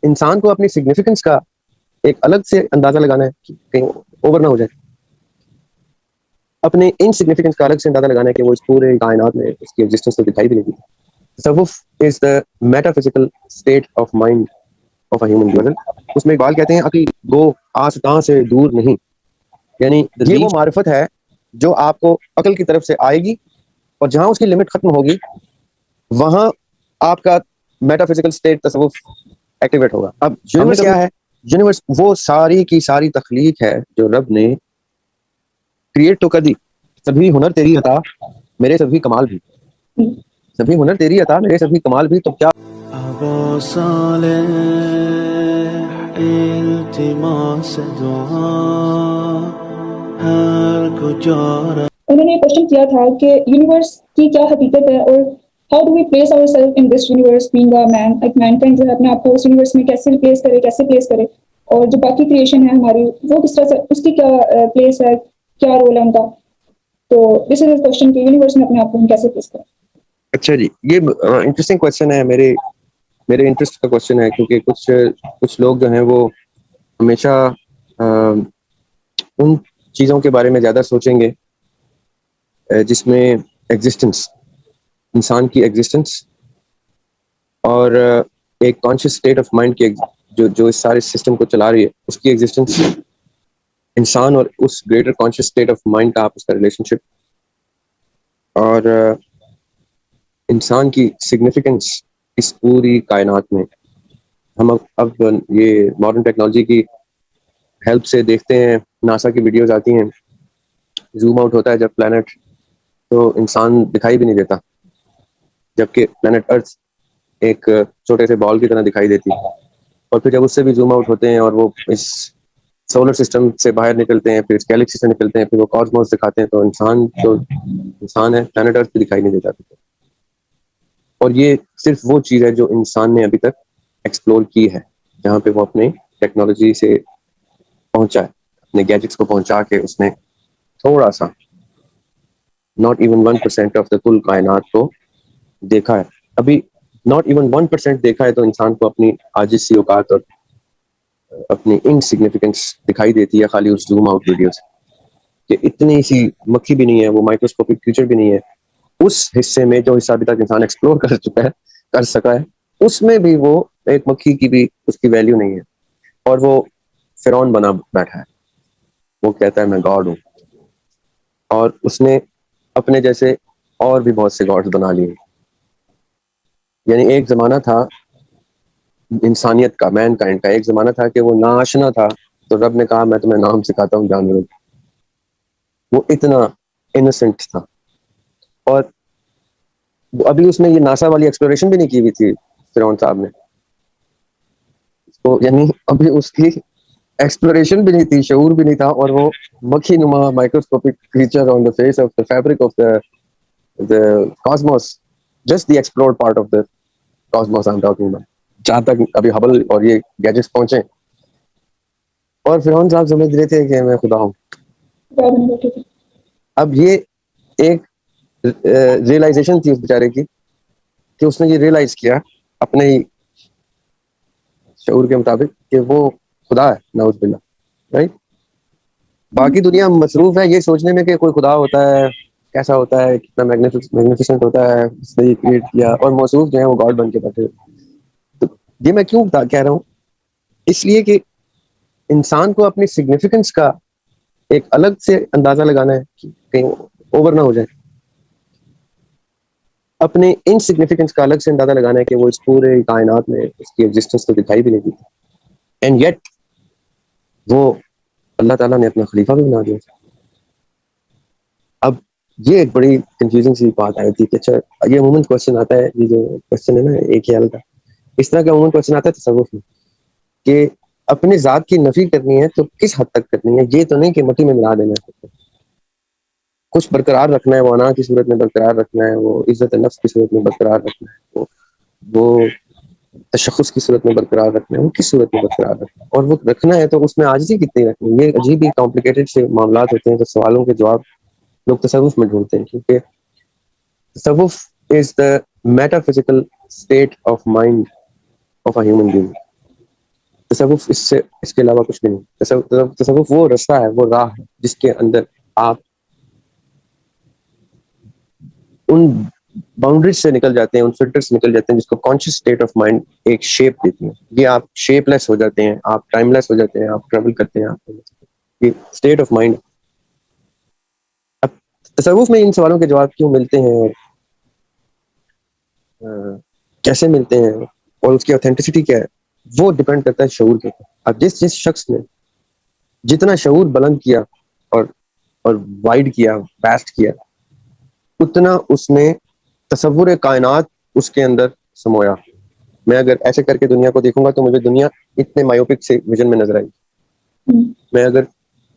انسان کو اپنی سگنیفیکنس کا ایک الگ سے اندازہ لگانا ہے کہ کہیں اوور نہ ہو جائے. اپنے انسگنیفیکنس کا الگ سے اندازہ لگانا ہے کہ وہ اس پورے کائنات میں اس کی ایگزسٹنس تو دکھائی بھی نہیں دیتی. تصوف is the metaphysical state of mind of a human being. اس میں اقبال کہتے ہیں عقل گو آستاں سے دور نہیں، یعنی یہ وہ معرفت ہے جو آپ کو عقل کی طرف سے آئے گی اور جہاں اس کی لمٹ ختم ہوگی وہاں آپ کا میٹافزیکل اسٹیٹ تصوف ایکٹیویٹ ہوگا. اب یونیورس کیا ہے؟ یونیورس وہ ساری کی ساری تخلیق ہے جو رب نے کریٹ تو کر دی. سبھی ہنر تیری عطا میرے سبھی کمال بھی، سبھی ہنر تیری عطا میرے سبھی کمال بھی. تو کیا ابا صالح التماس دعا ہر کجا. انہوں نے کوشچن کیا تھا کہ یونیورس کی کیا حقیقت ہے اور how do we place our self in this universe being a man. ایک مین کائنڈ جو ہے اپنے آپ کو اس یونیورس میں کیسے پلیس کرے، کیسے پلیس کرے، اور جو باقی کریشن ہے ہماری وہ کس طرح سے، اس کی کیا پلیس ہے، کیا رول ہے ان کا. تو دس از کوشچن کہ یونیورس میں اپنے آپ کو ہم کیسے پلیس کریں. اچھا جی، یہ انٹرسٹنگ کوشچن ہے، میرے انٹرسٹ کا کوشچن ہے، کیونکہ کچھ لوگ جو ہیں وہ ہمیشہ ان چیزوں کے بارے میں زیادہ سوچیں گے جس میں ایگزسٹنس، انسان کی ایگزسٹنس اور ایک کانشیس اسٹیٹ آف مائنڈ کی جو اس سارے سسٹم کو چلا رہی ہے اس کی ایگزسٹنس، انسان اور اس greater conscious state of mind کا آپس کا ریلیشن شپ، اور انسان کی سگنیفیکنس اس پوری کائنات میں. ہم اب یہ ماڈرن ٹیکنالوجی کی ہیلپ سے دیکھتے ہیں، ناسا کی ویڈیوز آتی ہیں، زوم آؤٹ ہوتا ہے جب پلانٹ، تو انسان دکھائی بھی نہیں دیتا، جبکہ پلانٹ ارتھ ایک چھوٹے سے بال کی طرح دکھائی دیتی. اور پھر جب اس سے بھی زوم آؤٹ ہوتے ہیں اور وہ اس سولر سسٹم سے باہر نکلتے ہیں، پھر اس گیلیکسی سے نکلتے ہیں، پھر وہ کاسموس دکھاتے ہیں، تو انسان جو انسان ہے پلانٹ ارتھ بھی دکھائی نہیں دیتا. اور یہ صرف وہ چیز ہے جو انسان نے ابھی تک ایکسپلور کی ہے، جہاں پہ وہ اپنے ٹیکنالوجی سے پہنچا ہے، اپنے گیجٹس کو پہنچا کے اس نے تھوڑا سا ناٹ ایون 1% آف دا کل کائنات کو دیکھا ہے. ابھی ناٹ ایون 1% دیکھا ہے تو انسان کو اپنی عاجز سی اوقات اور اپنی انسگنیفیکنس دکھائی دیتی ہے خالی اس زوم آؤٹ ویڈیو سے، کہ اتنی سی مکھی بھی نہیں ہے، وہ مائکروسکوپک فیچر بھی نہیں ہے اس حصے میں جو حصہ ابھی تک انسان ایکسپلور کر سکا ہے، اس میں بھی وہ ایک مکھی کی بھی اس کی ویلیو نہیں ہے. اور وہ فرعون بنا بیٹھا ہے، وہ کہتا ہے میں گاڈ ہوں، اور اس نے اپنے جیسے اور بھی بہت سے گاڈ بنا لیے. یعنی ایک زمانہ تھا انسانیت کا، مین کائنڈ کا ایک زمانہ تھا کہ وہ ناآشنا تھا، تو رب نے کہا میں تمہیں نام سکھاتا ہوں جانوروں. وہ اتنا انوسنٹ تھا. اور ابھی اس نے یہ ناسا والی ایکسپلوریشن بھی نہیں کی ہوئی تھی فرعون صاحب نے، تو یعنی ابھی اس کی ایکسپلوریشن بھی نہیں تھی، شعور بھی نہیں تھا، اور وہ مکھی نما microscopic creature on the face of the fabric of the cosmos, just the explored part of the cosmos I am talking about, جہاں تک ابھی ہبل اور یہ گیجٹس پہنچے. اور فرعون صاحب سمجھ رہے تھے کہ میں خدا ہوں. اب یہ ایک ریئلائزیشن تھی اس بیچارے کی کہ اس نے یہ ریئلائز کیا اپنے ہی شعور کے مطابق کہ وہ خدا ہے، نعوذ باللہ، رائٹ. باقی دنیا مصروف ہے یہ سوچنے میں کہ کوئی خدا ہوتا ہے، کیسا ہوتا ہے، کتنا میگنیفیسنٹ ہوتا ہے، اس نے یہ کریٹ کیا، اور موصوف جو ہیں وہ گاڈ بن کے بیٹھے. تو یہ میں کیوں کہہ رہا ہوں؟ اس لیے کہ انسان کو اپنی سگنیفیکنس کا ایک الگ سے اندازہ لگانا ہے کہ کہیں اوور نہ ہو جائے. اپنے انسگنیفیکنس کا الگ سے اندازہ لگانا ہے کہ وہ اس پورے کائنات میں اس کی ایگزسٹنس تو دکھائی بھی نہیں دیتی، اینڈ یٹ وہ اللہ تعالیٰ نے اپنا خلیفہ بھی بنا دیا. اب یہ ایک بڑی کنفیوزنگ سی بات آئی تھی کہ اچھا یہ عموماً کوشچن آتا ہے، یہ جو کوشچن ہے نا ایک ہی حل کا، اس طرح کا عموماً کوشچن آتا ہے تصوف میں کہ اپنی ذات کی نفی کرنی ہے تو کس حد تک کرنی ہے. یہ تو نہیں کہ مٹی میں ملا دینا ہے، کچھ برقرار رکھنا ہے، وہ انا کی صورت میں برقرار رکھنا ہے، وہ عزت نفس کی صورت میں برقرار رکھنا ہے، وہ تشخص کی صورت میں برقرار رکھنا ہے، وہ کس صورت میں برقرار رکھنا ہے، اور وہ رکھنا ہے تو اس میں عاجزی کتنی رکھنی ہے. یہ عجیب ہی کمپلیکیٹڈ سے معاملات ہوتے ہیں، تو سوالوں کے جواب لوگ تصوف میں ڈھونڈتے ہیں، کیونکہ تصوف is the metaphysical state of mind of a human being. تصوف اس کے علاوہ کچھ بھی نہیں. تصوف وہ رستہ ہے, وہ راہ ہے جس کے اندر آپ ان باؤنڈریز سے نکل جاتے ہیں, ان فلٹر سے نکل جاتے ہیں جس کو کانشیس اسٹیٹ آف مائنڈ ایک شیپ دیتی ہے. یہ آپ شیپ لیس ہو جاتے ہیں, آپ ٹائم لیس ہو جاتے ہیں, آپ ٹریول کرتے ہیں, آپ یہ اسٹیٹ آف مائنڈ. اب تصوف میں ان سوالوں کے جواب کیوں ملتے ہیں اور کیسے ملتے ہیں اور اس کی اوتھینٹسٹی کیا ہے, وہ ڈپینڈ کرتا ہے شعور کے اوپر. اب جس شخص نے جتنا شعور بلند کیا اور وائڈ کیا, واسٹ کیا, اتنا اس نے تصور کائنات اس کے اندر سمویا. میں اگر ایسے کر کے دنیا کو دیکھوں گا تو مجھے دنیا اتنے مایوپک سے ویژن میں نظر آئی. میں اگر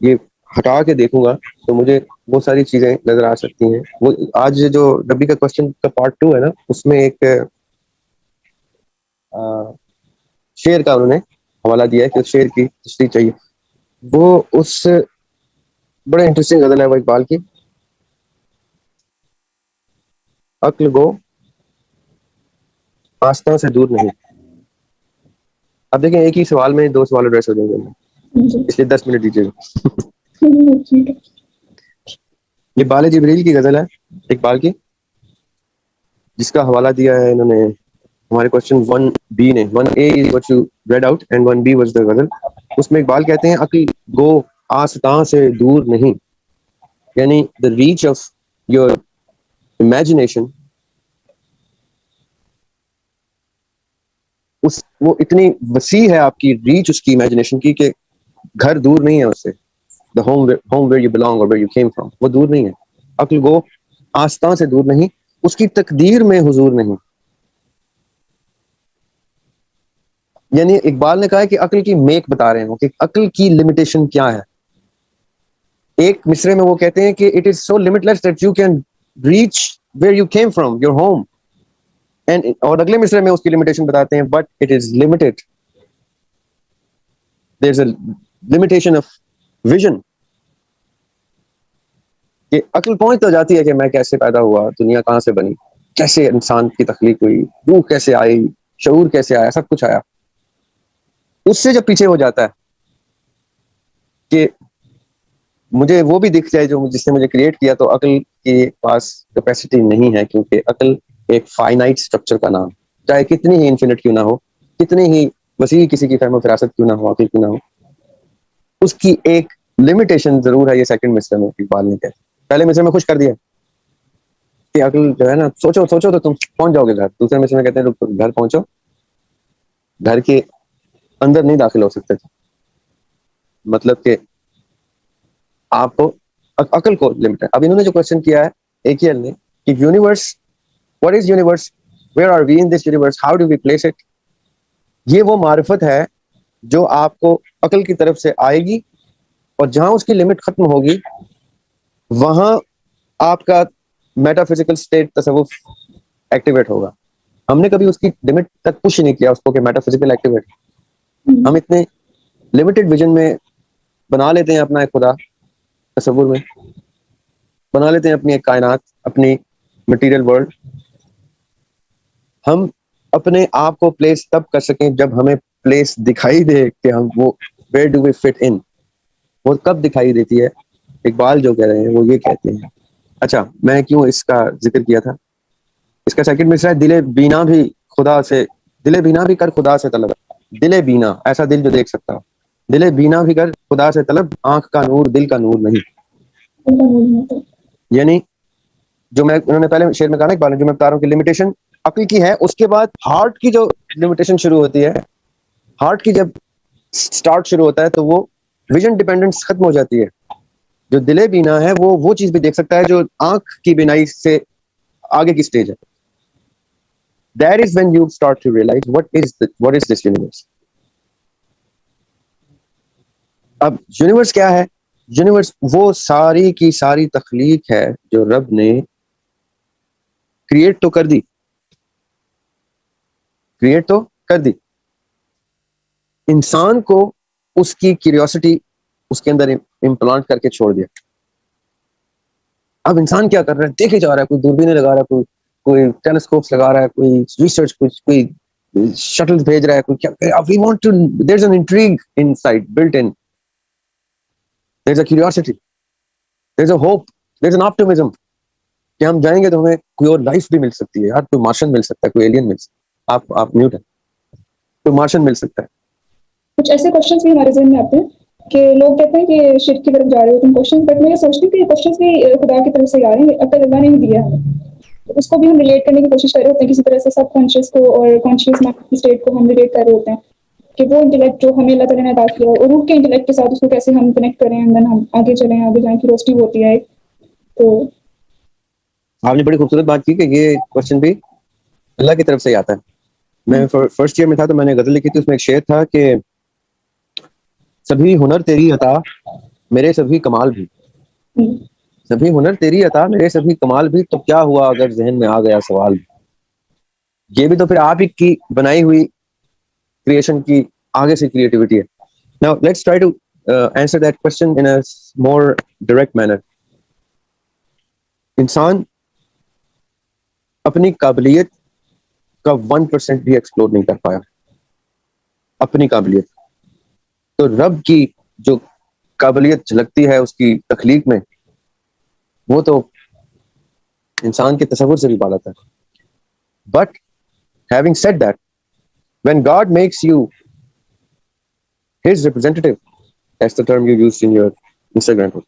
یہ ہٹا کے دیکھوں گا تو مجھے بہت ساری چیزیں نظر آ سکتی ہیں. وہ آج جو ڈبی کا کوشچن کا پارٹ 2 ہے نا, اس میں ایک شعر کا انہوں نے حوالہ دیا ہے کہ اس شعر کی تشریح چاہیے. وہ اس بڑے انٹرسٹنگ غزل ہے وہ اقبال کی, عقل گو آستہ سے دور نہیں. اب دیکھیں ایک ہی سوال میں 2 سوال ایڈریس ہو جائیں گے, اس لیے 10 منٹ دیجیے گا. یہ بال جبریل کی غزل ہے اقبال کی, جس کا حوالہ دیا ہے انہوں نے ہمارے کوشچن 1B نے. 1A is what you read out and 1B was the غزل. اس میں اقبال کہتے ہیں عقل گو آستاں سے دور نہیں, یعنی the reach of your imagination وہ اتنی وسیع ہے, آپ کی ریچ اس کی امیجنیشن کی, کہ گھر دور نہیں ہے اس سے. the home where you belong or where you came from, وہ دور نہیں ہے. عقل گو آستاں سے دور نہیں, اس کی تقدیر میں حضور نہیں. یعنی اقبال نے کہا ہے کہ عقل کی میک بتا رہے ہیں کہ عقل کی لمیٹیشن کیا ہے. ایک مصرے میں وہ کہتے ہیں کہ it is so limitless that you can reach where you came from, your home. اور اگلے مصرے میں اس کی لمیٹیشن بتاتے ہیں but it is limited. There's a limitation of vision. کہ عقل پہنچ تو جاتی ہے کہ میں کیسے پیدا ہوا, دنیا کہاں سے بنی, کیسے انسان کی تخلیق ہوئی, روح کیسے آئی, شعور کیسے آیا, سب کچھ آیا. اس سے جب پیچھے ہو جاتا ہے کہ مجھے وہ بھی دکھ جائے جو جس نے مجھے کریٹ کیا, تو عقل کے پاس کیپیسٹی نہیں ہے, کیونکہ عقل ایک فائنائٹ اسٹرکچر کا نام, چاہے کتنی ہی انفینٹ کیوں نہ ہو, کتنی ہی وسیع کسی کی فہم و فراست کیوں نہ ہو, عقل کیوں نہ ہو, اس کی ایک لمیٹیشن ضرور ہے. یہ سیکنڈ مصرے میں اقبال نے کہا, پہلے مصرے میں خوش کر دیا کہ عقل جو ہے نا, سوچو تو تم پہنچ جاؤ گے گھر. دوسرے مصرے میں کہتے ہیں گھر پہنچو, گھر کے اندر نہیں داخل ہو سکتے تھے. مطلب کہ آپ کو عقل کو لمٹ ہے. اب انہوں نے جو کوشچن کیا ہے ایکیل نے کہ universe, what is universe, where are we in this universe, how do we place it, یہ وہ معرفت ہے جو آپ کو عقل کی طرف سے آئے گی, اور جہاں اس کی لمٹ ختم ہوگی وہاں آپ کا میٹا فزیکل اسٹیٹ تصوف ایکٹیویٹ ہوگا. ہم نے کبھی اس کی لمٹ تک پش نہیں کیا اس کو کہ میٹا فزیکل ایکٹیویٹ. ہم اتنے لمیٹڈ ویژن میں بنا لیتے ہیں اپنا ایک خدا, تصور میں بنا لیتے ہیں اپنی ایک کائنات, اپنی مٹیریل ورلڈ. ہم اپنے آپ کو پلیس تب کر سکیں جب ہمیں پلیس دکھائی دے کہ ہم وہ where do we fit in, وہ کب دکھائی دیتی ہے. اقبال جو کہہ رہے ہیں وہ یہ کہتے ہیں. اچھا میں کیوں اس کا ذکر کیا تھا, اس کا سیکنڈ مصرع ہے دل بینا بھی خدا سے, دل بینا بھی کر خدا سے طلب. دل بینا ایسا دل جو دیکھ سکتا, دل بینا بھی کر خدا سے طلب, آنکھ کا نور دل کا نور نہیں. یعنی جو میں انہوں نے پہلے شعر میں کہا نا اقبال نے, جو میں بتا رہا ہوں کہ لمیٹیشن عقل کی ہے, اس کے بعد ہارٹ کی جو لمیٹیشن شروع ہوتی ہے, ہارٹ کی جب سٹارٹ شروع ہوتا ہے تو وہ ویژن ڈیپینڈنس ختم ہو جاتی ہے. جو دل بینا ہے وہ چیز بھی دیکھ سکتا ہے جو آنکھ کی بینائی سے آگے کی سٹیج ہے. That is when you start to realize what is this universe. اب یونیورس کیا ہے؟ یونیورس وہ ساری کی ساری تخلیق ہے جو رب نے کریٹ تو کر دی, کریٹ تو کر دی. انسان کو اس کی کیوریوسٹی اس کے اندر امپلانٹ کر کے چھوڑ دیا. اب انسان کیا کر رہا ہے, دیکھے جا رہا ہے, کوئی دوربینیں لگا رہا ہے, کوئی ٹیلیسکوپس لگا رہا ہے, کوئی ریسرچ, کوئی شٹل بھیج رہا ہے کوئی کیا, we want to, there's an intrigue inside built in, there's a curiosity, there's a hope, there's an optimism کہ ہم جائیں گے تو ہمیں کوئی اور لائف بھی مل سکتی ہے یار, کوئی مارشن مل سکتا ہے, کوئی ایلین مل سکتا ہے. آپ میوٹ ہے, کوئی مارشن مل سکتا ہے. کچھ ایسے کوشچنس بھی ہمارے ذہن میں آتے ہیں کہ لوگ کہتے ہیں کہ شرک کی طرف جا رہے ہوتے ہیں کوشچن, بٹ میں یہ سوچتی ہوں کہ یہ کوشچنس بھی خدا کی طرف سے آ رہے ہیں, اب تک اللہ نے نہیں دیا ہمیں, اس کو بھی ہم ریلیٹ کرنے کی کوشش کر رہے ہوتے ہیں کسی طرح سے, سب کانشیس کو اور کانشیس مائنڈ کی اسٹیٹ کو ہم ریلیٹ کر رہے ہوتے ہیں کہ وہ انٹلیکٹ جو ہمیں اللہ تعالیٰ نے عطا کیا اور روح کے انٹلیکٹ کے ساتھ اس کو کیسے ہم کنیکٹ کریں, اینڈ دین ہم آگے چلیں, آگے جائیں کی روشنی ہوتی ہے. تو آپ نے بڑی خوبصورت بات کی کہ یہ کوشچن بھی اللہ کی طرف سے ہی آتا ہے. میں فرسٹ ایئر میں تھا تو میں نے غزل لکھی تھی, اس میں ایک شعر تھا کہ سبھی ہنر تیری عطا میرے سبھی کمال بھی, سبھی ہنر تیری عطا میرے سبھی کمال بھی, تو کیا ہوا اگر ذہن میں آ گیا سوال بھی. یہ بھی تو پھر آپ ہی کی بنائی ہوئی کریشن کی آگے سے کریٹیوٹی ہے. Now let's try to answer that question in a more direct manner. انسان اپنی قابلیت کا 1% بھی ایکسپلور نہیں کر پایا, اپنی قابلیت. تو رب کی جو قابلیت جھلکتی ہے اس کی تخلیق میں, وہ تو انسان کے تصور سے بھی بالا تھا. But having said that, when God makes you his representative, that's the term you used in your Instagram post,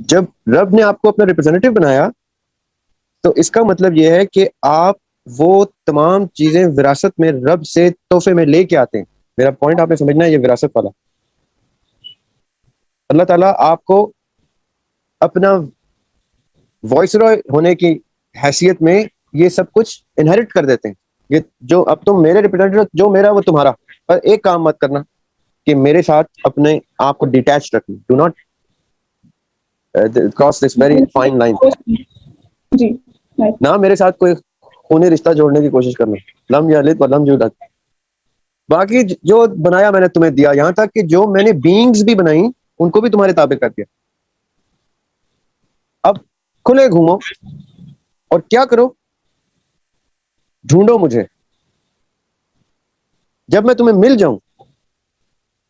جب رب نے آپ کو اپنا ریپرزینٹیو بنایا تو اس کا مطلب یہ ہے کہ آپ وہ تمام چیزیں وراثت میں رب سے تحفے میں لے کے آتے ہیں. میرا پوائنٹ آپ نے سمجھنا ہے, یہ وراثت والا. اللہ تعالیٰ آپ کو اپنا وائسرائے ہونے کی حیثیت میں یہ سب کچھ انہیرٹ کر دیتے ہیں. یہ جو اب تم میرے ریپرزینٹیو, جو میرا وہ تمہارا, پر ایک کام مت کرنا کہ میرے ساتھ اپنے آپ کو ڈیٹیچ رکھنا. Do not cross this very fine line. جی نہ میرے ساتھ کوئی خونی رشتہ جوڑنے کی کوشش کرنا, لم یلد ولم یولد. باقی جو بنایا میں نے تمہیں دیا, یہاں تک کہ جو میں نے بینگز بھی بنائی ان کو بھی تمہارے تابع کر دیا. اب کھلے گھومو اور کیا کرو, ڈھونڈو مجھے. جب میں تمہیں مل جاؤں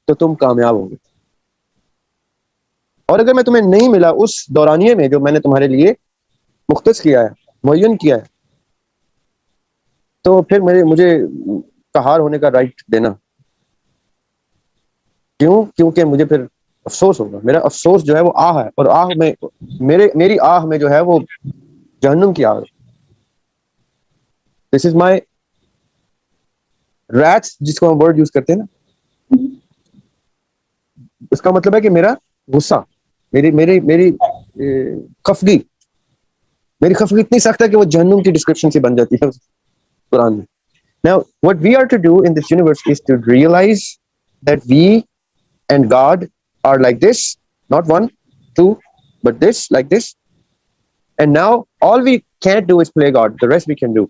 تو تم کامیاب ہوگے, اور اگر میں تمہیں نہیں ملا اس دورانیے میں جو میں نے تمہارے لیے مختص کیا ہے, معین کیا ہے, تو پھر مجھے قہار ہونے کا رائٹ دینا. کیوں؟ کیونکہ مجھے پھر افسوس ہوگا. میرا افسوس جو ہے وہ آہ ہے, اور آہ میں میری آہ میں جو ہے وہ جہنم کی آگ. دس از مائی ریٹس, جس کو ہم ورڈ یوز کرتے ہیں نا, اس کا مطلب ہے کہ میرا غصہ, میری خفگی, میری خفگی اتنی سخت ہے کہ وہ جہنم کی ڈسکرپشن سے بن جاتی ہے قرآن میں. Now what we are to do in this universe is to realize that we and God are like this, not one, two, but this, like this. And now all we can't do is play God, the rest we can do.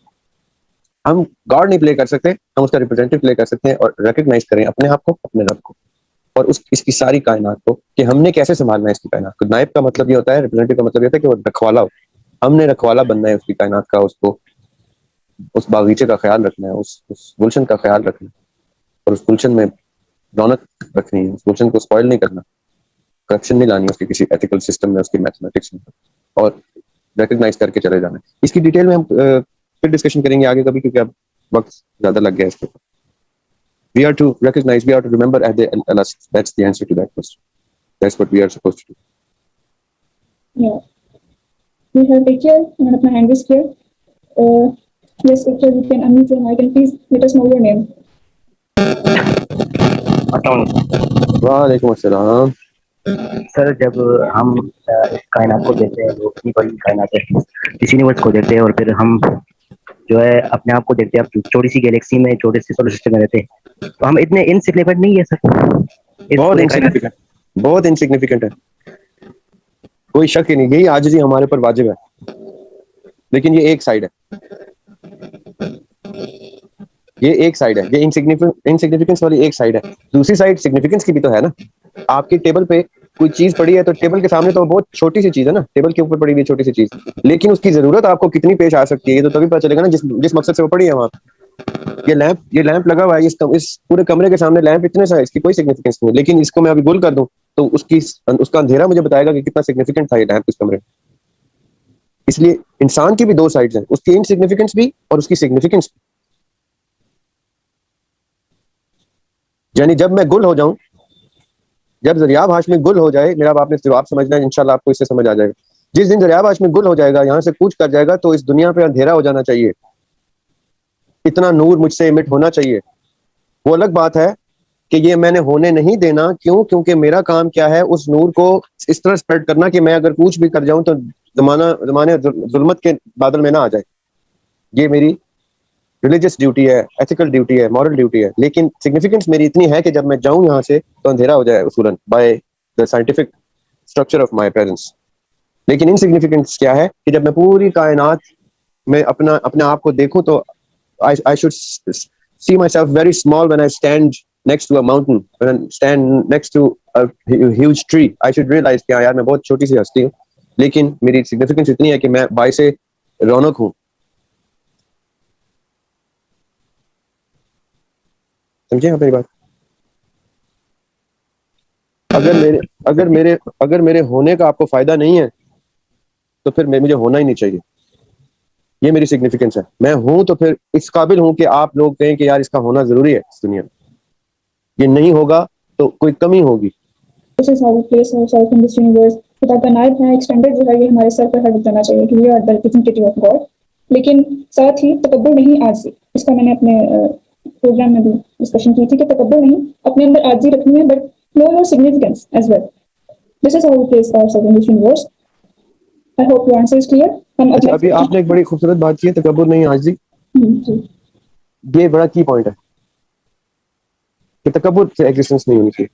ہم God نہیں پلے کر سکتے, ہم اس کا representative پلے کر سکتے ہیں اور ریکگنائز کریں اپنے آپ کو, اپنے رب کو, اور اس کی ساری کائنات کو, کہ ہم نے کیسے سنبھالنا ہے اس کی کائنات کو. نائب کا مطلب یہ ہوتا ہے, ریپرزینٹیو کا مطلب یہ ہوتا ہے کہ وہ رکھوالا ہو. ہم نے رکھوالا بننا ہے اس کی کائنات کا, اس کو, اس باغیچے کا خیال رکھنا ہے, اس گلشن کا خیال رکھنا ہے, اور اس گلشن میں رونق رکھنی ہے, اس گلشن کو سپوائل نہیں کرنا, کرپشن نہیں لانی اس کے کسی ایتھیکل سسٹم میں, اس کی میتھمیٹکس میں, اور ریکگنائز کر کے چلے جانا ہے. اس کی ڈیٹیل میں ہم پھر ڈسکشن کریں گے آگے کبھی, کیونکہ اب وقت زیادہ لگ گیا اس کے اوپر. We are to recognize, we are to remember at the last. That's the answer to that question. That's what we are supposed to do. Yeah. We have Ikya, and apna hand is clear. Yes, Ikya, you can unmute your mic and please let us know your name. وعلیکم السلام. سر جب ہم اس کائنات کو دیکھتے ہیں, وہ اتنی بڑی کائنات ہے, اس یونیورس کو دیکھتے ہیں, اور پھر ہم جو ہے اپنے آپ کو دیکھتے ہیں, اب چھوٹی سی گیلیکسی میں, چھوٹے سی سولر سسٹم میں رہتے ہیں, تو ہم اتنے انسگنیفیکنٹ نہیں ہے سر. بہت انسگنیفیکنٹ, بہت انسگنیفیکنٹ ہے, کوئی شک ہی نہیں. یہی عاجزی ہمارے پر واجب ہے. لیکن یہ ایک سائڈ ہے, یہ ایک سائڈ ہے, یہ انسگنیفیکنس والی ایک سائڈ ہے. دوسری سائڈ سگنیفیکنس کی بھی تو ہے نا. آپ کی ٹیبل پہ کوئی چیز پڑی ہے تو ٹیبل کے سامنے تو بہت چھوٹی سی چیز ہے نا, ٹیبل کے اوپر پڑی ہوئی چھوٹی سی چیز, لیکن اس کی ضرورت آپ کو کتنی پیش آ سکتی ہے یہ تو تبھی پتہ چلے گا نا جس مقصد سے وہ پڑی ہے وہاں. یہ لیمپ لگا ہوا ہے، اس پورے کمرے کے سامنے لیمپ اتنے سا ہے، اس کی کوئی سگنیفیکینس نہیں ہے، لیکن اس کو میں ابھی گول کر دوں تو اس کا اندھیرا مجھے بتائے گا کہ کتنا سگنیفیکینٹ تھا یہ لیمپ اس کمرے میں. اس لیے انسان کی بھی دو سائڈز ہیں، اس کی انسگنیفیکینس بھی اور اس کی سگنیفیکینس بھی. یعنی جب میں گل ہو جاؤں، جب دریاب ہاشمی گل ہو جائے، میرا آپ نے جواب سمجھنا ہے، انشاءاللہ آپ کو اس سے سمجھ آ جائے گا. جس دن دریاب ہاشمی گل ہو جائے گا، یہاں سے کوچ کر جائے گا، تو اس دنیا پہ اندھیرا ہو جانا چاہیے، اتنا نور مجھ سے امٹ ہونا چاہیے. وہ الگ بات ہے کہ یہ میں نے ہونے نہیں دینا. کیوں؟ کیونکہ میرا کام کیا ہے، اس نور کو اس طرح سپریڈ کرنا کہ میں اگر کوچ بھی کر جاؤں تو زمانے ظلمت کے بادل میں نہ آ جائے. یہ میری ریلیجس ڈیوٹی ہے، ایتھیکل ڈیوٹی ہے، مورل ڈیوٹی ہے. لیکن سگنیفیکینس میری اتنی ہے کہ جب میں جاؤں یہاں سے تو اندھیرا ہو جائے اصولاً by the scientific structure of my parents. لیکن انسگنیفیکینس کیا ہے کہ جب میں پوری کائنات میں اپنے آپ کو دیکھوں تو I should see myself very small when I stand next to a mountain, when I stand next to a huge tree. I should realize کہ یار میں بہت چھوٹی سی ہستی ہوں، لیکن میری سگنیفیکینس اتنی ہے کہ میں باعث رونق ہوں. سمجھے آپ میری بات؟ اگر میرے ہونے کا آپ کو فائدہ نہیں ہے تو پھر مجھے ہونا ہی نہیں چاہیے. یہ میری سگنیفیکینس ہے. میں ہوں تو پھر اس قابل ہوں کہ آپ لوگ کہیں کہ یار اس کا ہونا ضروری ہے اس دنیا میں. یہ نہیں ہوگا تو کوئی کمی ہوگی. This is how we place ourselves in this universe. خدا کا نائب ہے ایکسٹینڈیڈ جو ہے یہ ہمارے سر پر حاوی کرنا چاہیے کہ we are the representative of God. لیکن ساتھ ہی تکبر نہیں عاجزی. اس کا میں نے اپنے پروگرام میں بھی ڈسکشن کی تھی کہ تکبر نہیں، اپنے اندر عاجزی رکھنی ہے but know your significance as well. This is how we place ourselves in this universe. I hope your answer is clear. اچھا، ابھی آپ نے ایک بڑی خوبصورت بات کی ہے، تکبر نہیں عاجزی. یہ بڑا کی پوائنٹ ہے کہ تکبر سے ایگزسٹنس نہیں ہونی چاہیے.